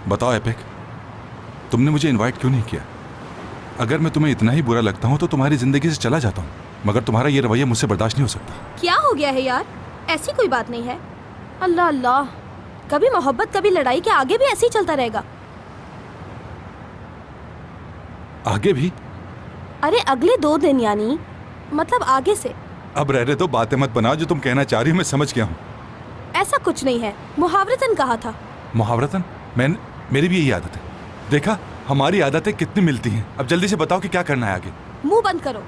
बताओ एपिक, तुमने मुझे इनवाइट क्यों नहीं किया? अगर मैं तुम्हें इतना ही बुरा लगता हूँ तो तुम्हारी जिंदगी से चला जाता हूँ, मगर तुम्हारा ये रवैया मुझसे बर्दाश्त नहीं हो सकता। क्या हो गया है यार? ऐसी कोई बात नहीं है। अल्लाह अल्लाह, कभी मोहब्बत कभी लड़ाई, के आगे भी ऐसे ही चलता रहेगा? आगे भी? अरे अगले 2 दिन, यानी मतलब आगे से। अब रह दो, बातें मत बनाओ। जो तुम कहना चाह रही हो मैं समझ गया हूँ। ऐसा कुछ नहीं है, मुहावरतन कहा था। मुहावरतन? मेरी भी यही आदत है। देखा, हमारी आदतें कितनी मिलती हैं। अब जल्दी से बताओ कि क्या करना है आगे। मुंह बंद करो,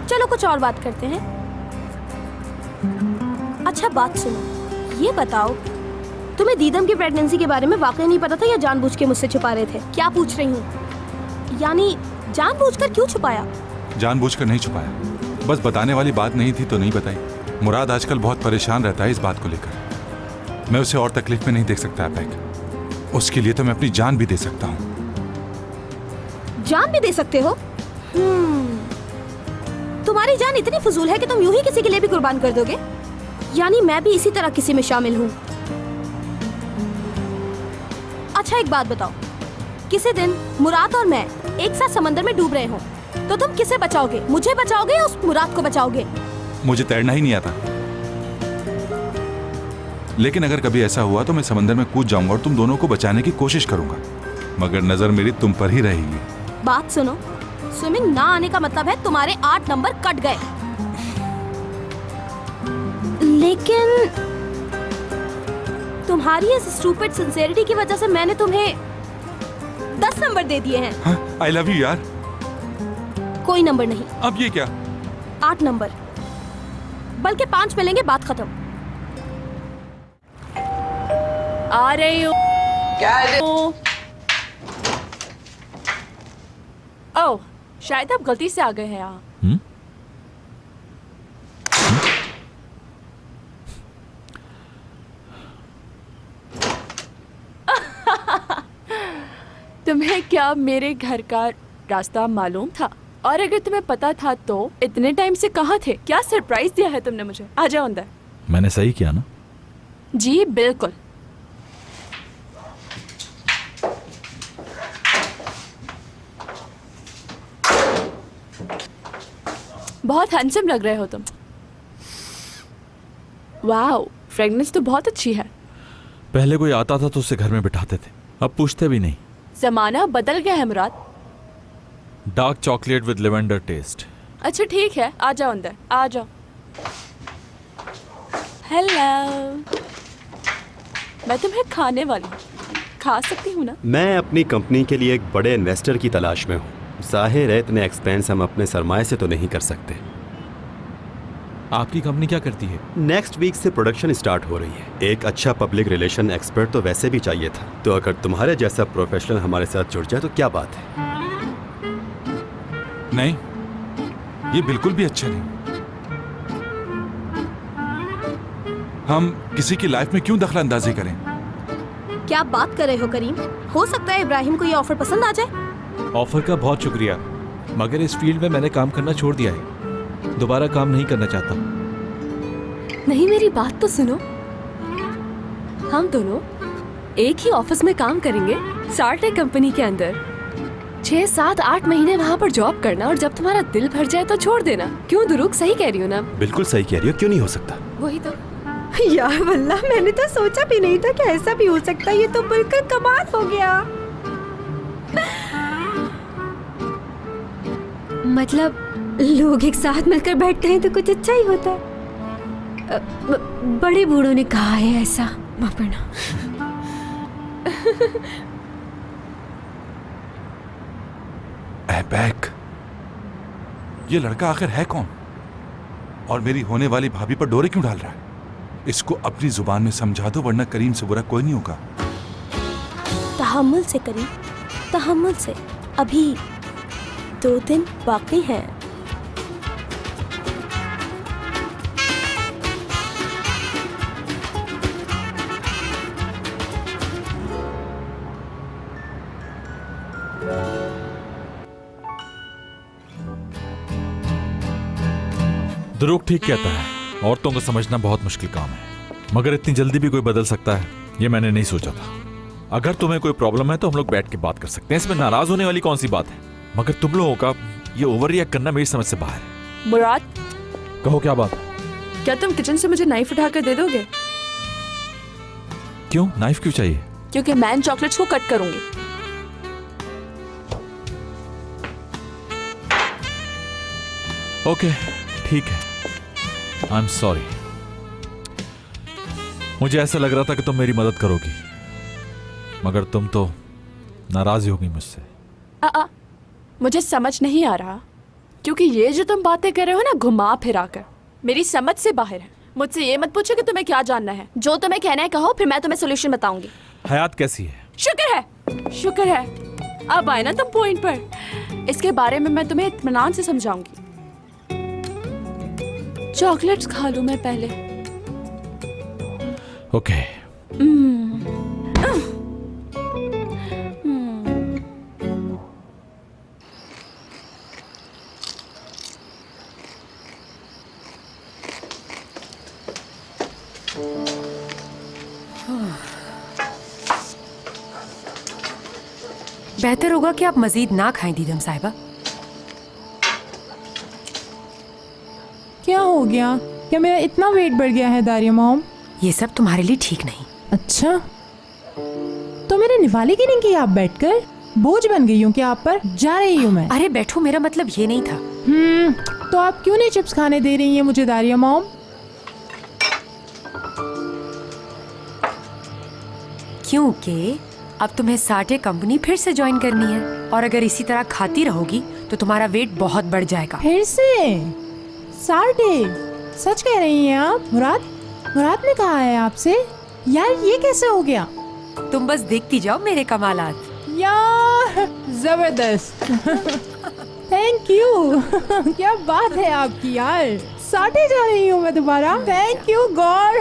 चलो कुछ और बात करते हैं। अच्छा बात सुनो, ये बताओ तुम्हें दीदम की प्रेगनेंसी के बारे में वाकई नहीं पता था या जानबूझ के मुझसे छुपा रहे थे? क्या पूछ रही हूँ, यानी जानबूझकर क्यों छुपाया? जानबूझकर नहीं छुपाया, बस बताने वाली बात नहीं थी तो नहीं बताई। मुराद आजकल बहुत परेशान रहता है इस बात को लेकर। मैं उसे और तकलीफ में नहीं देख सकता एपिक। उसके लिए तो मैं अपनी जान भी दे सकता हूँ। जान भी दे सकते हो? तुम्हारी जान इतनी फजूल है कि तुम यूं ही किसी के लिए भी कुर्बान कर दोगे? यानी मैं भी इसी तरह किसी में शामिल हूँ। अच्छा एक बात बताओ, किसी दिन मुराद और मैं एक साथ समंदर में डूब रहे हो तो तुम किसे बचाओगे? मुझे बचाओगे या उस मुराद को बचाओगे? मुझे तैरना ही नहीं आता, लेकिन अगर कभी ऐसा हुआ तो मैं समंदर में कूद जाऊंगा और तुम दोनों को बचाने की कोशिश करूंगा, मगर नजर मेरी तुम पर ही रहेगी। बात सुनो, स्विमिंग ना आने का मतलब है तुम्हारे 8 नंबर कट गए। लेकिन तुम्हारी इस स्टूपिड सिंसेरिटी की वजह से मैंने तुम्हें 10 नंबर दे दिए हैं। आई लव यू यार। कोई नंबर नहीं। अब ये क्या? 8 नंबर, बल्कि 5 मिलेंगे, बात खत्म। आ रही हूँ। ओह, शायद आप गलती से आ गए हैं यहाँ। तुम्हें क्या मेरे घर का रास्ता मालूम था? और अगर तुम्हें पता था तो इतने टाइम से कहाँ थे? क्या सरप्राइज दिया है तुमने मुझे? आ जाओ अंदर। मैंने सही किया ना? जी बिल्कुल। बहुत हैंडसम लग रहे हो तुम। वाओ, फ्रेगनेंस तो बहुत अच्छी है। पहले कोई आता था तो उसे घर में बिठाते थे, अब पूछते भी नहीं। जमाना बदल गया है Murad. Dark chocolate with lavender taste. अच्छा ठीक है, आ जाओ अंदर, आ जाओ। हेलो, मैं तुम्हें खाने वाली हूँ, खा सकती हूँ ना? मैं अपनी कंपनी के लिए एक बड़े इन्वेस्टर की तलाश में हूँ। जाहिर है इतने एक्सपेंस हम अपने सरमाए से तो नहीं कर सकते। आपकी कंपनी क्या करती है? नेक्स्ट वीक से प्रोडक्शन स्टार्ट हो रही है। एक अच्छा पब्लिक रिलेशन एक्सपर्ट तो वैसे भी चाहिए था, तो अगर तुम्हारे जैसा प्रोफेशनल हमारे साथ जुड़ जाए तो क्या बात है। नहीं, ये बिल्कुल भी अच्छा नहीं। हम किसी की लाइफ में क्यों दखल अंदाजी करें? क्या बात कर रहे हो करीम? हो सकता है इब्राहिम को ये ऑफर पसंद आ जाए। ऑफर का बहुत शुक्रिया, मगर इस फील्ड में मैंने काम करना छोड़ दिया है। दोबारा काम नहीं करना चाहता। नहीं, मेरी बात तो सुनो। हम दोनों एक ही ऑफिस में काम करेंगे, सार्टेक कंपनी के अंदर। 6, 7, 8 महीने वहाँ पर जॉब करना और जब तुम्हारा दिल भर जाए तो छोड़ देना। क्यों दुरुक, सही कह रही हो ना? बिल्कुल सही कह रही हो, क्यों नहीं हो सकता? वही तो। यार वल्लाह मैंने तो सोचा भी नहीं था कि ऐसा भी हो सकता है। ये तो बिल्कुल कमाल हो गया। मतलब लोग एक साथ मिलकर बैठते हैं तो कुछ अच्छा ही होता है। बड़े बूढ़ों ने कहा है ऐसा। मापना। एपिक, ये लड़का आखिर है कौन और मेरी होने वाली भाभी पर डोरे क्यों डाल रहा है? इसको अपनी जुबान में समझा दो, वरना करीम से बुरा कोई नहीं होगा। तहम्मुल से करीम, तहम्मुल से। अभी 2 दिन बाकी हैं। दुरुक ठीक कहता है, औरतों को समझना बहुत मुश्किल काम है, मगर इतनी जल्दी भी कोई बदल सकता है ये मैंने नहीं सोचा था। अगर तुम्हें कोई प्रॉब्लम है तो हम लोग बैठ के बात कर सकते हैं, इसमें नाराज होने वाली कौन सी बात है। मगर तुम लोगों का ये ओवर रिएक्ट करना मेरी समझ से बाहर है। मुराद, कहो क्या बात? क्या तुम किचन से मुझे नाइफ उठा कर दे दोगे? क्यों, नाइफ क्यों चाहिए? क्योंकि मैं इन चॉकलेट्स को कट करूंगी। ओके, ठीक है। I am sorry. मुझे ऐसा लग रहा था कि तुम मेरी मदद करोगी, मगर तुम तो नाराज ही होगी मुझसे। मुझे समझ नहीं आ रहा, क्योंकि ये जो तुम बातें कर रहे हो ना घुमा फिरा कर, मेरी समझ से बाहर है। मुझसे ये मत पूछो कि तुम्हें क्या जानना है। जो तुम्हें कहना है कहो, फिर मैं तुम्हें सोल्यूशन बताऊंगी। हयात कैसी है? शुक्र है अब आए ना तुम पॉइंट पर। इसके बारे में मैं तुम्हें इत्मीनान से समझाऊंगी। चॉकलेट्स खा लूं मैं पहले। ओके। बेहतर होगा कि आप मजीद ना खाएं दीदम साहिबा। क्या हो गया? क्या मेरा इतना वेट बढ़ गया है दारिया मॉम? ये सब तुम्हारे लिए ठीक नहीं। अच्छा, तो मेरे निवाले की नहीं की आप बैठकर? बोझ बन गई हूँ क्या आप पर? जा रही हूँ मैं। अरे बैठो, मेरा मतलब ये नहीं था। तो आप क्यों नहीं चिप्स खाने दे रही हैं मुझे दारिया मॉम? क्योंकि अब तुम्हें साटे कंपनी फिर से ज्वाइन करनी है, और अगर इसी तरह खाती रहोगी तो तुम्हारा वेट बहुत बढ़ जाएगा। फिर से? साटे? सच कह रही हैं आप? मुराद ने कहा है आपसे? यार ये कैसे हो गया? तुम बस देखती जाओ मेरे कमालात। यार जबरदस्त। Thank you. क्या बात है आपकी यार। साटे जा रही हूँ मैं दोबारा। Thank you God.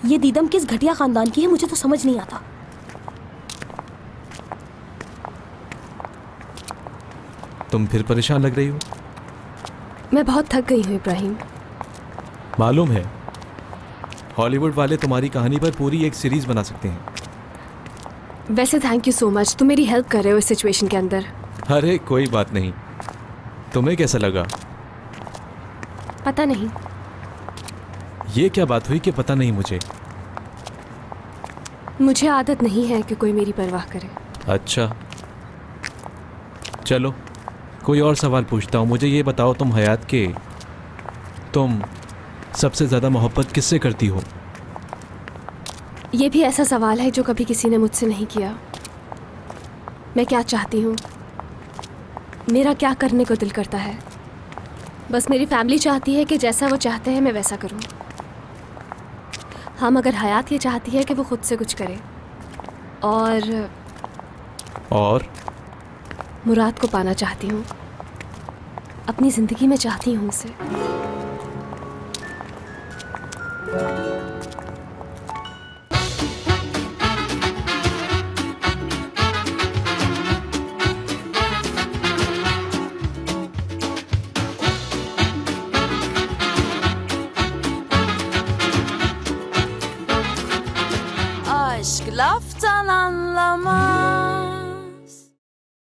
ये दीदम किस घटिया खानदान की है, मुझे तो समझ नहीं आता। तुम फिर परेशान लग रही हो। मैं बहुत थक गई हूँ इब्राहिम। मालूम है, हॉलीवुड वाले तुम्हारी कहानी पर पूरी एक सीरीज बना सकते हैं। वैसे थैंक यू सो मच, तुम मेरी हेल्प कर रहे हो इस सिचुएशन के अंदर। अरे कोई बात नहीं। तुम्हें कैसा लगा? पता नहीं। ये क्या बात हुई कि पता नहीं मुझे? मुझे आदत नहीं है कि कोई मेरी परवाह करे। अच्छा चलो, कोई और सवाल पूछता हूँ। मुझे ये बताओ, तुम हयात के तुम सबसे ज़्यादा मोहब्बत किससे करती हो? ये भी ऐसा सवाल है जो कभी किसी ने मुझसे नहीं किया। मैं क्या चाहती हूँ, मेरा क्या करने को दिल करता है, बस मेरी फैमिली चाहती है कि जैसा वो चाहते हैं मैं वैसा करूँ। हाँ, मगर हयात ये चाहती है कि वो खुद से कुछ करे, और मुराद को पाना चाहती हूँ, अपनी ज़िंदगी में चाहती हूँ उसे। Aşk laftan anlamaz.